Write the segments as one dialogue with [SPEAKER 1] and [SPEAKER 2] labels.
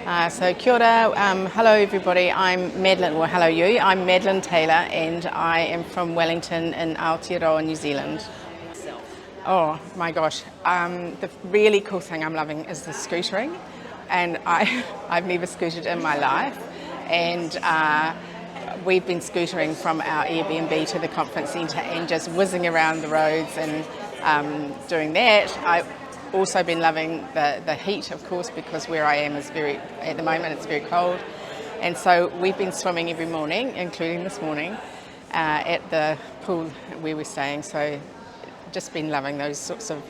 [SPEAKER 1] So kia ora, hello everybody, I'm Madeleine, well hello you, I'm Madeleine Taylor and I am from Wellington in Aotearoa, New Zealand. Oh my gosh, the really cool thing I'm loving is the scootering, and I've never scooted in my life, and we've been scootering from our Airbnb to the conference centre and just whizzing around the roads and doing that. I've also been loving the heat, of course, because where I am is at the moment it's very cold, and so we've been swimming every morning, including this morning, at the pool where we're staying. So just been loving those sorts of,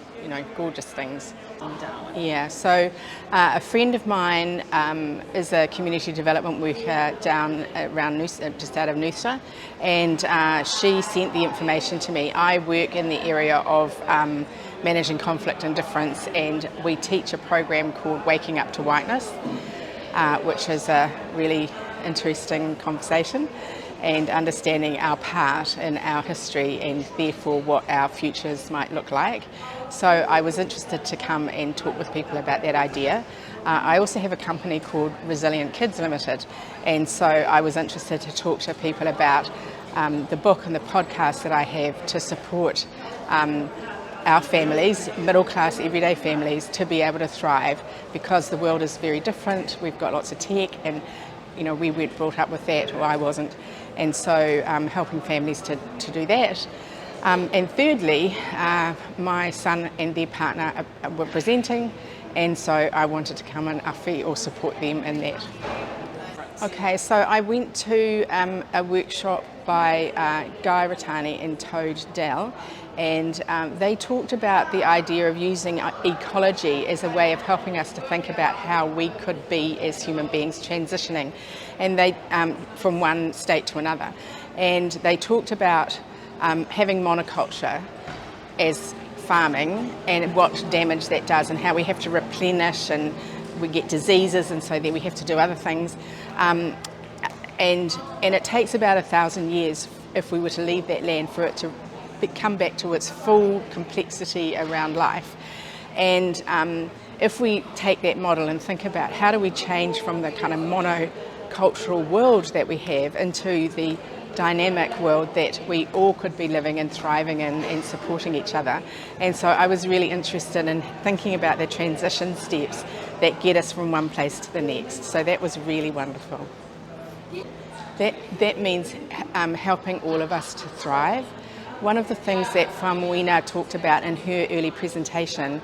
[SPEAKER 1] gorgeous things.
[SPEAKER 2] Darwin.
[SPEAKER 1] Yeah, so a friend of mine is a community development worker down around just out of Noosa, and she sent the information to me. I work in the area of managing conflict and difference, and we teach a program called Waking Up to Whiteness, which is a really interesting conversation and understanding our part in our history and therefore what our futures might look like. So I was interested to come and talk with people about that idea. I also have a company called Resilient Kids Limited, and so I was interested to talk to people about the book and the podcast that I have to support our families, middle class everyday families, to be able to thrive, because the world is very different. We've got lots of tech, and we weren't brought up with that, or I wasn't, and so helping families to do that. And thirdly, my son and their partner were presenting, and so I wanted to come and awhi or support them in that. Okay, so I went to a workshop by Guy Rattani and Toad Dell, and they talked about the idea of using ecology as a way of helping us to think about how we could be as human beings transitioning, and they from one state to another. And they talked about having monoculture as farming and what damage that does, and how we have to replenish, and we get diseases, and so then we have to do other things. And it takes about 1,000 years, if we were to leave that land, for it to come back to its full complexity around life. And if we take that model and think about how do we change from the kind of monocultural world that we have into the dynamic world that we all could be living and thriving in and supporting each other. And so I was really interested in thinking about the transition steps that get us from one place to the next. So that was really wonderful. That means helping all of us to thrive. One of the things that Whamuina talked about in her early presentation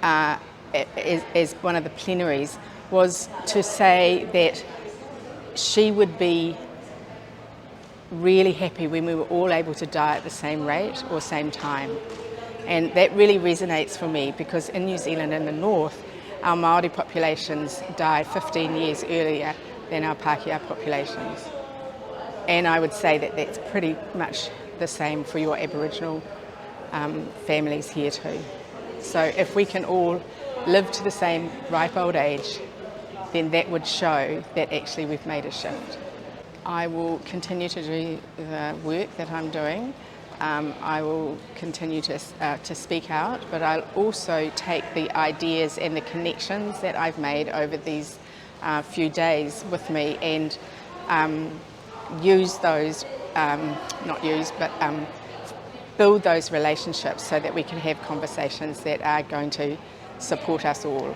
[SPEAKER 1] as one of the plenaries was to say that she would be really happy when we were all able to die at the same rate or same time. And that really resonates for me, because in New Zealand in the north, our Māori populations die 15 years earlier than our Pākehā populations. And I would say that that's pretty much the same for your Aboriginal families here too. So if we can all live to the same ripe old age, then that would show that actually we've made a shift. I will continue to do the work that I'm doing. I will continue to speak out, but I'll also take the ideas and the connections that I've made over these few days with me and use those, build those relationships so that we can have conversations that are going to support us all.